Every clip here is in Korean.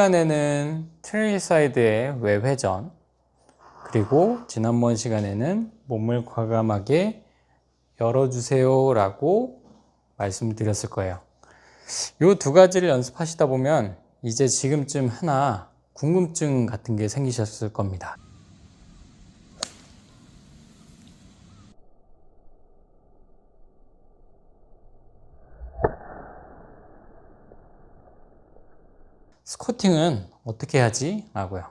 시간에는 트레일사이드의 외회전, 그리고 지난번 시간에는 몸을 과감하게 열어주세요 라고 말씀을 드렸을 거예요. 이 두 가지를 연습하시다 보면 이제 지금쯤 하나 궁금증 같은 게 생기셨을 겁니다. 스쿼팅은 어떻게 하지? 라고요.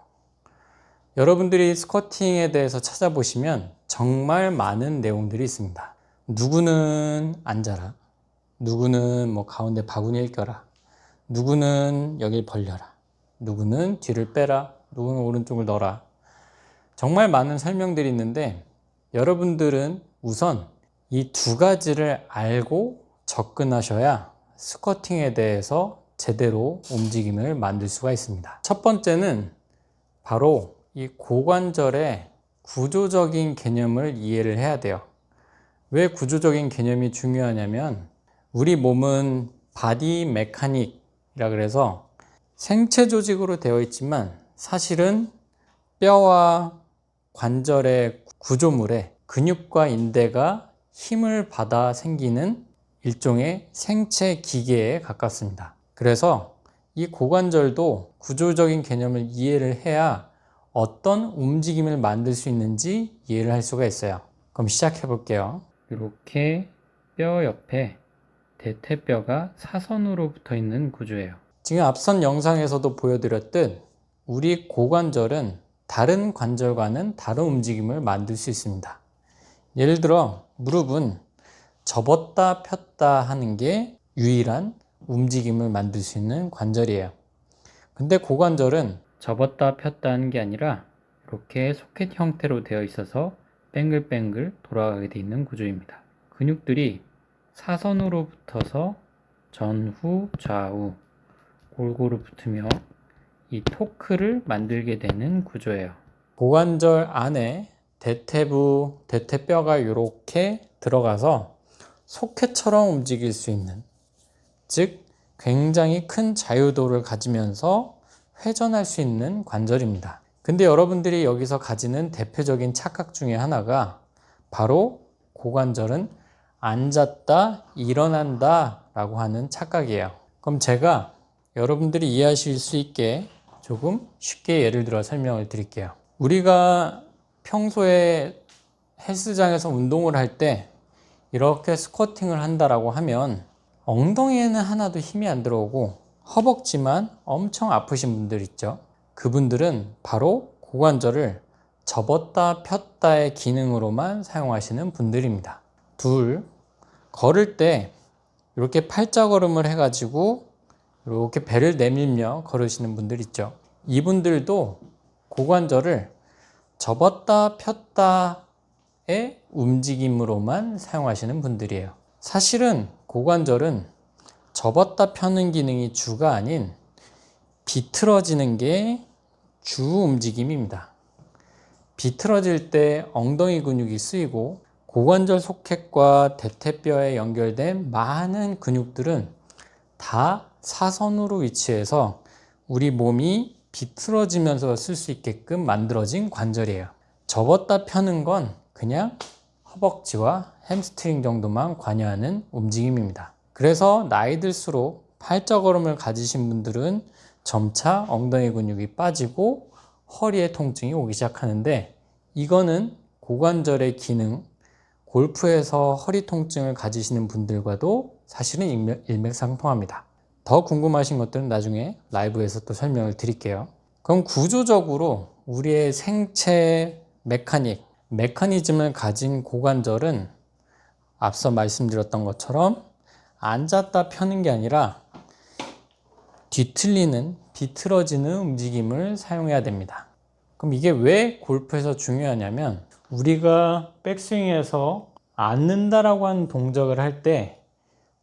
여러분들이 스쿼팅에 대해서 찾아보시면 정말 많은 내용들이 있습니다. 누구는 앉아라, 누구는 가운데 바구니를 껴라, 누구는 여길 벌려라, 누구는 뒤를 빼라, 누구는 오른쪽을 넣어라. 정말 많은 설명들이 있는데 여러분들은 우선 이 두 가지를 알고 접근하셔야 스쿼팅에 대해서 제대로 움직임을 만들 수가 있습니다. 첫 번째는 바로 이 고관절의 구조적인 개념을 이해를 해야 돼요. 왜 구조적인 개념이 중요하냐면 우리 몸은 바디 메카닉이라 그래서 생체 조직으로 되어 있지만 사실은 뼈와 관절의 구조물에 근육과 인대가 힘을 받아 생기는 일종의 생체 기계에 가깝습니다. 그래서 이 고관절도 구조적인 개념을 이해를 해야 어떤 움직임을 만들 수 있는지 이해를 할 수가 있어요. 그럼 시작해 볼게요. 이렇게 뼈 옆에 대퇴뼈가 사선으로 붙어 있는 구조예요. 지금 앞선 영상에서도 보여드렸듯 우리 고관절은 다른 관절과는 다른 움직임을 만들 수 있습니다. 예를 들어 무릎은 접었다 폈다 하는 게 유일한 움직임을 만들 수 있는 관절이에요. 근데 고관절은 접었다 폈다 하는 게 아니라 이렇게 소켓 형태로 되어 있어서 뱅글뱅글 돌아가게 되어 있는 구조입니다. 근육들이 사선으로 붙어서 전후 좌우 골고루 붙으며 이 토크를 만들게 되는 구조예요. 고관절 안에 대퇴부, 대퇴뼈가 이렇게 들어가서 소켓처럼 움직일 수 있는, 즉 굉장히 큰 자유도를 가지면서 회전할 수 있는 관절입니다. 근데 여러분들이 여기서 가지는 대표적인 착각 중에 하나가 바로 고관절은 앉았다 일어난다 라고 하는 착각이에요. 그럼 제가 여러분들이 이해하실 수 있게 조금 쉽게 예를 들어 설명을 드릴게요. 우리가 평소에 헬스장에서 운동을 할 때 이렇게 스쿼팅을 한다라고 하면 엉덩이에는 하나도 힘이 안 들어오고 허벅지만 엄청 아프신 분들 있죠. 그분들은 바로 고관절을 접었다 폈다의 기능으로만 사용하시는 분들입니다. 둘, 걸을 때 이렇게 팔자걸음을 해가지고 이렇게 배를 내밀며 걸으시는 분들 있죠. 이분들도 고관절을 접었다 폈다의 움직임으로만 사용하시는 분들이에요. 사실은 고관절은 접었다 펴는 기능이 주가 아닌 비틀어지는 게 주 움직임입니다. 비틀어질 때 엉덩이 근육이 쓰이고 고관절 소켓과 대퇴뼈에 연결된 많은 근육들은 다 사선으로 위치해서 우리 몸이 비틀어지면서 쓸 수 있게끔 만들어진 관절이에요. 접었다 펴는 건 그냥 허벅지와 햄스트링 정도만 관여하는 움직임입니다. 그래서 나이 들수록 팔자걸음을 가지신 분들은 점차 엉덩이 근육이 빠지고 허리에 통증이 오기 시작하는데 이거는 고관절의 기능, 골프에서 허리 통증을 가지시는 분들과도 사실은 일맥상통합니다. 더 궁금하신 것들은 나중에 라이브에서 또 설명을 드릴게요. 그럼 구조적으로 우리의 생체 메커니즘을 가진 고관절은 앞서 말씀드렸던 것처럼 앉았다 펴는 게 아니라 뒤틀리는, 비틀어지는 움직임을 사용해야 됩니다. 그럼 이게 왜 골프에서 중요하냐면 우리가 백스윙에서 앉는다라고 하는 동작을 할 때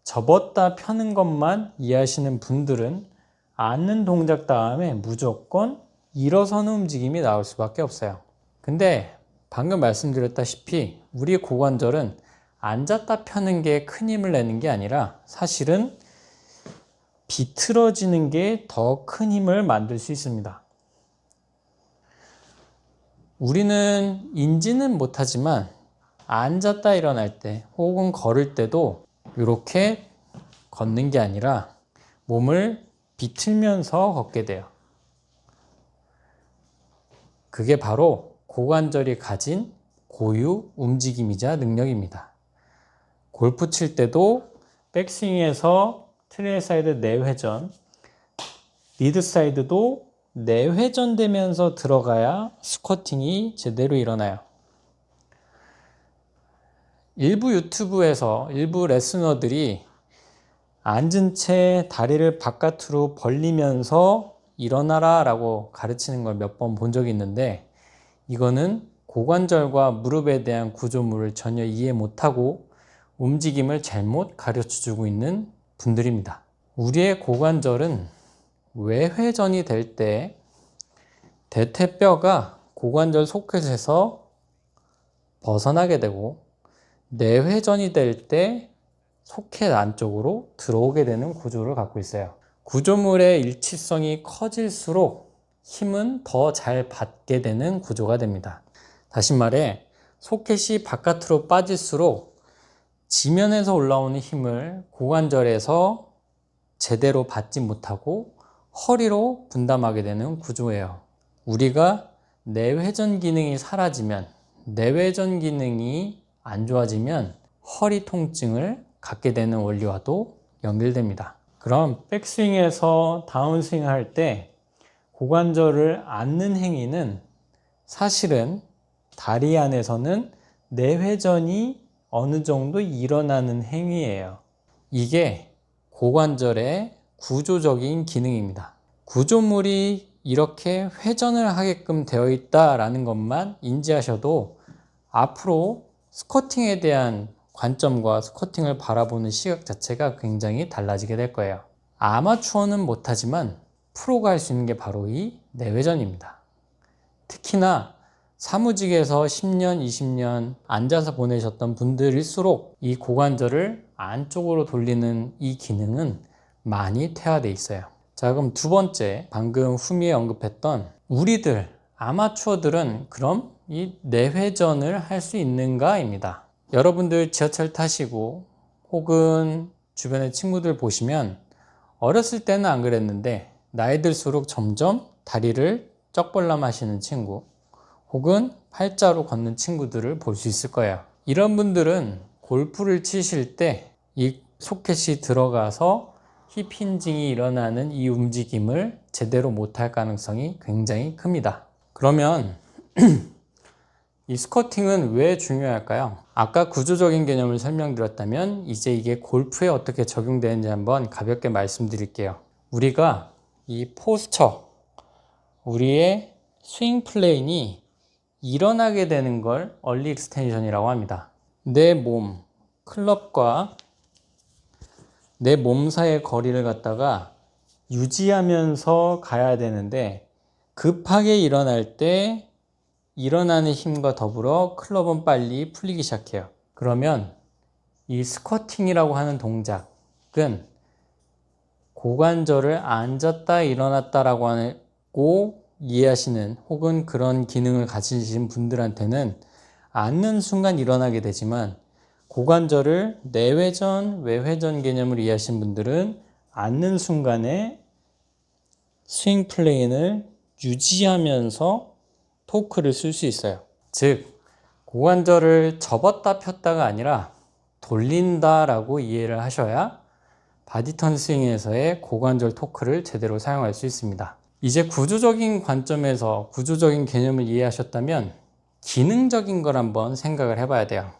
접었다 펴는 것만 이해하시는 분들은 앉는 동작 다음에 무조건 일어서는 움직임이 나올 수밖에 없어요. 근데 방금 말씀드렸다시피 우리 고관절은 앉았다 펴는 게 큰 힘을 내는 게 아니라 사실은 비틀어지는 게 더 큰 힘을 만들 수 있습니다. 우리는 인지는 못하지만 앉았다 일어날 때 혹은 걸을 때도 이렇게 걷는 게 아니라 몸을 비틀면서 걷게 돼요. 그게 바로 고관절이 가진 고유 움직임이자 능력입니다. 골프 칠 때도 백스윙에서 트레일 사이드 내회전, 리드 사이드도 내회전되면서 들어가야 스쿼팅이 제대로 일어나요. 일부 유튜브에서 일부 레슨너들이 앉은 채 다리를 바깥으로 벌리면서 일어나라 라고 가르치는 걸 몇 번 본 적이 있는데, 이거는 고관절과 무릎에 대한 구조물을 전혀 이해 못하고 움직임을 잘못 가르쳐주고 있는 분들입니다. 우리의 고관절은 외회전이 될 때 대퇴뼈가 고관절 소켓에서 벗어나게 되고, 내회전이 될 때 소켓 안쪽으로 들어오게 되는 구조를 갖고 있어요. 구조물의 일치성이 커질수록 힘은 더 잘 받게 되는 구조가 됩니다. 다시 말해, 소켓이 바깥으로 빠질수록 지면에서 올라오는 힘을 고관절에서 제대로 받지 못하고 허리로 분담하게 되는 구조예요. 우리가 내회전 기능이 사라지면, 내회전 기능이 안 좋아지면 허리 통증을 갖게 되는 원리와도 연결됩니다. 그럼 백스윙에서 다운스윙 할 때 고관절을 앉는 행위는 사실은 다리 안에서는 내회전이 어느 정도 일어나는 행위예요. 이게 고관절의 구조적인 기능입니다. 구조물이 이렇게 회전을 하게끔 되어 있다라는 것만 인지하셔도 앞으로 스쿼팅에 대한 관점과 스쿼팅을 바라보는 시각 자체가 굉장히 달라지게 될 거예요. 아마추어는 못하지만 프로가 할 수 있는 게 바로 이 내회전입니다. 특히나 사무직에서 10년, 20년 앉아서 보내셨던 분들일수록 이 고관절을 안쪽으로 돌리는 이 기능은 많이 퇴화되어 있어요. 자, 그럼 두 번째, 방금 후미에 언급했던 우리들, 아마추어들은 그럼 이 내회전을 할 수 있는가입니다. 여러분들 지하철 타시고 혹은 주변의 친구들 보시면 어렸을 때는 안 그랬는데 나이 들수록 점점 다리를 쩍벌람 하시는 친구 혹은 팔자로 걷는 친구들을 볼 수 있을 거예요. 이런 분들은 골프를 치실 때 이 소켓이 들어가서 힙 힌징이 일어나는 이 움직임을 제대로 못할 가능성이 굉장히 큽니다. 그러면 이 스쿼팅은 왜 중요할까요? 아까 구조적인 개념을 설명드렸다면 이제 이게 골프에 어떻게 적용되는지 한번 가볍게 말씀드릴게요. 우리가 이 포스처, 우리의 스윙 플레인이 일어나게 되는 걸 얼리 익스텐션이라고 합니다. 내 몸, 클럽과 내 몸 사이의 거리를 갖다가 유지하면서 가야 되는데 급하게 일어날 때 일어나는 힘과 더불어 클럽은 빨리 풀리기 시작해요. 그러면 이 스쿼팅이라고 하는 동작은 고관절을 앉았다 일어났다라고 하고 이해하시는 혹은 그런 기능을 가지신 분들한테는 앉는 순간 일어나게 되지만 고관절을 내회전, 외회전 개념을 이해하신 분들은 앉는 순간에 스윙 플레인을 유지하면서 토크를 쓸 수 있어요. 즉, 고관절을 접었다 폈다가 아니라 돌린다라고 이해를 하셔야 바디턴 스윙에서의 고관절 토크를 제대로 사용할 수 있습니다. 이제 구조적인 관점에서 구조적인 개념을 이해하셨다면 기능적인 걸 한번 생각을 해봐야 돼요.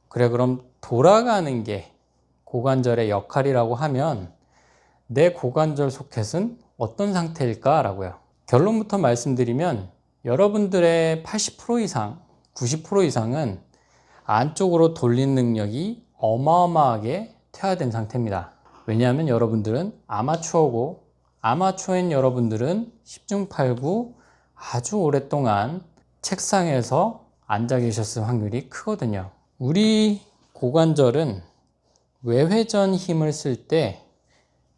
그래, 그럼 돌아가는 게 고관절의 역할이라고 하면 내 고관절 소켓은 어떤 상태일까? 라고요. 결론부터 말씀드리면 여러분들의 80% 이상, 90% 이상은 안쪽으로 돌리는 능력이 어마어마하게 퇴화된 상태입니다. 왜냐하면 여러분들은 아마추어고 아마추어인 여러분들은 10중 8구 아주 오랫동안 책상에서 앉아 계셨을 확률이 크거든요. 우리 고관절은 외회전 힘을 쓸 때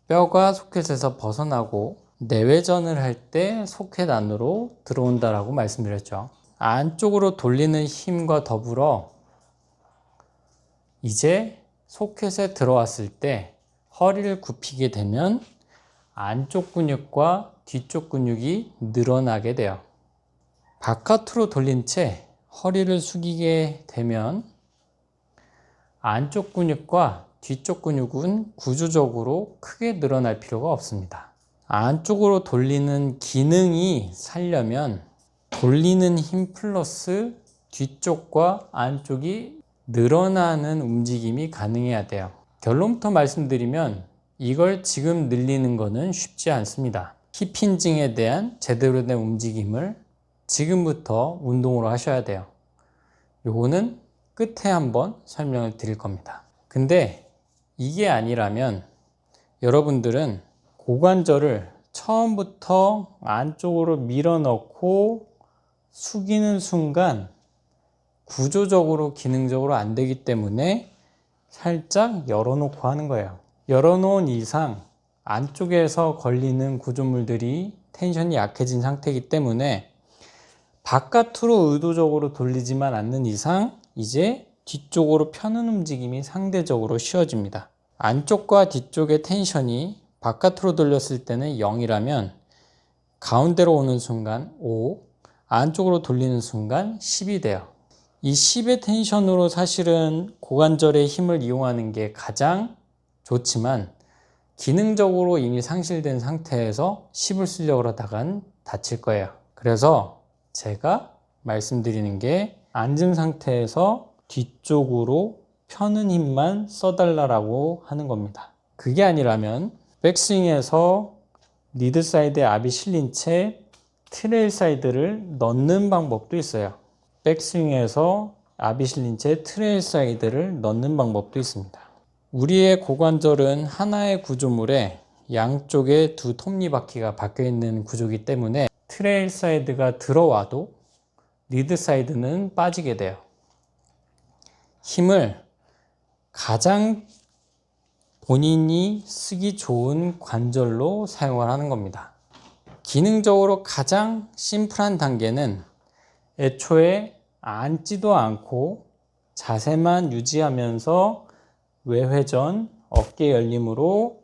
뼈가 소켓에서 벗어나고 내외전을 할 때 소켓 안으로 들어온다라고 말씀드렸죠. 안쪽으로 돌리는 힘과 더불어 이제 소켓에 들어왔을 때 허리를 굽히게 되면 안쪽 근육과 뒤쪽 근육이 늘어나게 돼요. 바깥으로 돌린 채 허리를 숙이게 되면 안쪽 근육과 뒤쪽 근육은 구조적으로 크게 늘어날 필요가 없습니다. 안쪽으로 돌리는 기능이 살려면 돌리는 힘 플러스 뒤쪽과 안쪽이 늘어나는 움직임이 가능해야 돼요. 결론부터 말씀드리면 이걸 지금 늘리는 것은 쉽지 않습니다. 힙힌징에 대한 제대로 된 움직임을 지금부터 운동으로 하셔야 돼요. 요거는 끝에 한번 설명을 드릴 겁니다. 근데 이게 아니라면 여러분들은 고관절을 처음부터 안쪽으로 밀어 넣고 숙이는 순간 구조적으로 기능적으로 안 되기 때문에 살짝 열어놓고 하는 거예요. 열어놓은 이상 안쪽에서 걸리는 구조물들이 텐션이 약해진 상태이기 때문에 바깥으로 의도적으로 돌리지만 않는 이상 이제 뒤쪽으로 펴는 움직임이 상대적으로 쉬워집니다. 안쪽과 뒤쪽의 텐션이 바깥으로 돌렸을 때는 0이라면 가운데로 오는 순간 5, 안쪽으로 돌리는 순간 10이 돼요. 이 10의 텐션으로 사실은 고관절의 힘을 이용하는 게 가장 좋지만 기능적으로 이미 상실된 상태에서 10을 쓰려고 하다간 다칠 거예요. 그래서 제가 말씀드리는 게 앉은 상태에서 뒤쪽으로 펴는 힘만 써달라고 하는 겁니다. 그게 아니라면 백스윙에서 리드 사이드에 압이 실린 채 트레일 사이드를 넣는 방법도 있어요. 백스윙에서 압이 실린 채 트레일 사이드를 넣는 방법도 있습니다. 우리의 고관절은 하나의 구조물에 양쪽에 두 톱니바퀴가 박혀 있는 구조이기 때문에 트레일 사이드가 들어와도 리드 사이드는 빠지게 돼요. 힘을 가장 본인이 쓰기 좋은 관절로 사용을 하는 겁니다. 기능적으로 가장 심플한 단계는 애초에 앉지도 않고 자세만 유지하면서 외회전, 어깨 열림으로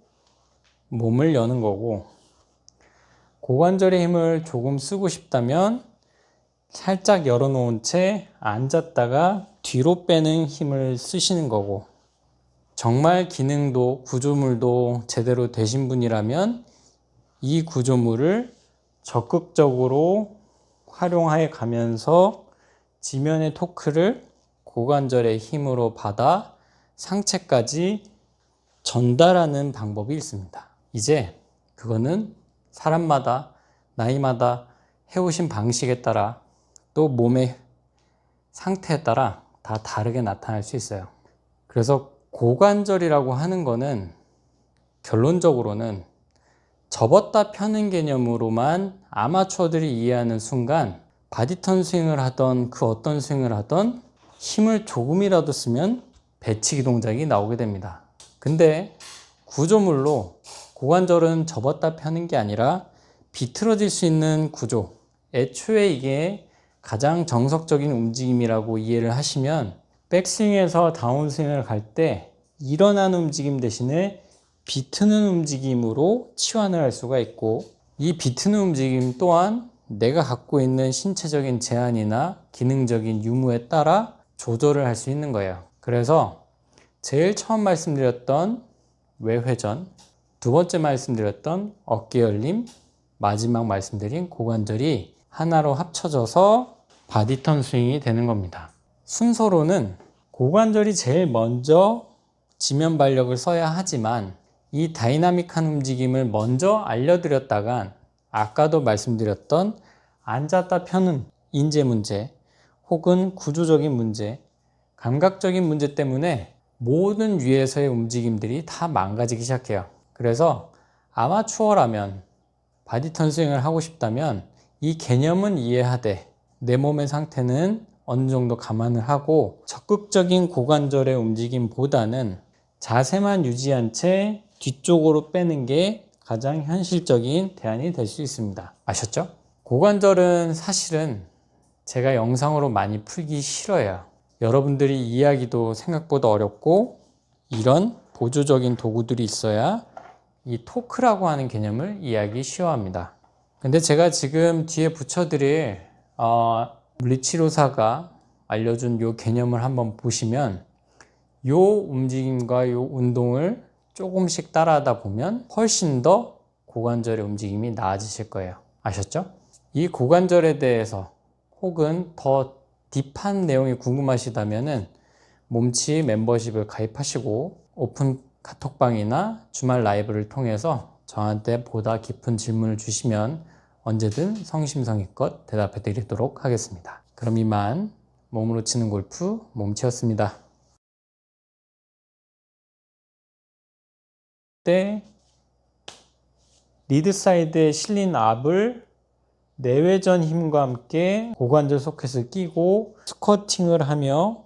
몸을 여는 거고, 고관절의 힘을 조금 쓰고 싶다면 살짝 열어놓은 채 앉았다가 뒤로 빼는 힘을 쓰시는 거고, 정말 기능도 구조물도 제대로 되신 분이라면 이 구조물을 적극적으로 활용해 가면서 지면의 토크를 고관절의 힘으로 받아 상체까지 전달하는 방법이 있습니다. 이제 그거는 사람마다 나이마다 해오신 방식에 따라 또 몸의 상태에 따라 다 다르게 나타날 수 있어요. 그래서 고관절이라고 하는 거는 결론적으로는 접었다 펴는 개념으로만 아마추어들이 이해하는 순간 바디턴 스윙을 하던 그 어떤 스윙을 하던 힘을 조금이라도 쓰면 배치기 동작이 나오게 됩니다. 근데 구조물로 고관절은 접었다 펴는 게 아니라 비틀어질 수 있는 구조, 애초에 이게 가장 정석적인 움직임이라고 이해를 하시면 백스윙에서 다운스윙을 갈 때 일어나는 움직임 대신에 비트는 움직임으로 치환을 할 수가 있고, 이 비트는 움직임 또한 내가 갖고 있는 신체적인 제한이나 기능적인 유무에 따라 조절을 할 수 있는 거예요. 그래서 제일 처음 말씀드렸던 외회전, 두 번째 말씀드렸던 어깨 열림, 마지막 말씀드린 고관절이 하나로 합쳐져서 바디턴 스윙이 되는 겁니다. 순서로는 고관절이 제일 먼저 지면 발력을 써야 하지만 이 다이나믹한 움직임을 먼저 알려드렸다간 아까도 말씀드렸던 앉았다 펴는 인재 문제 혹은 구조적인 문제, 감각적인 문제 때문에 모든 위에서의 움직임들이 다 망가지기 시작해요. 그래서 아마추어라면 바디턴 스윙을 하고 싶다면 이 개념은 이해하되 내 몸의 상태는 어느 정도 감안을 하고 적극적인 고관절의 움직임보다는 자세만 유지한 채 뒤쪽으로 빼는 게 가장 현실적인 대안이 될 수 있습니다. 아셨죠? 고관절은 사실은 제가 영상으로 많이 풀기 싫어요. 여러분들이 이해하기도 생각보다 어렵고 이런 보조적인 도구들이 있어야 이 토크라고 하는 개념을 이해하기 쉬워합니다. 근데 제가 지금 뒤에 붙여드릴 물리치료사가 알려준 이 개념을 한번 보시면 이 움직임과 이 운동을 조금씩 따라하다 보면 훨씬 더 고관절의 움직임이 나아지실 거예요. 아셨죠? 이 고관절에 대해서 혹은 더 딥한 내용이 궁금하시다면은 몸치 멤버십을 가입하시고 오픈 카톡방이나 주말 라이브를 통해서 저한테 보다 깊은 질문을 주시면 언제든 성심성의껏 대답해 드리도록 하겠습니다. 그럼 이만 몸으로 치는 골프 몸치였습니다. 때 리드 사이드에 실린 압을 내외전 힘과 함께 고관절 소켓을 끼고 스쿼팅을 하며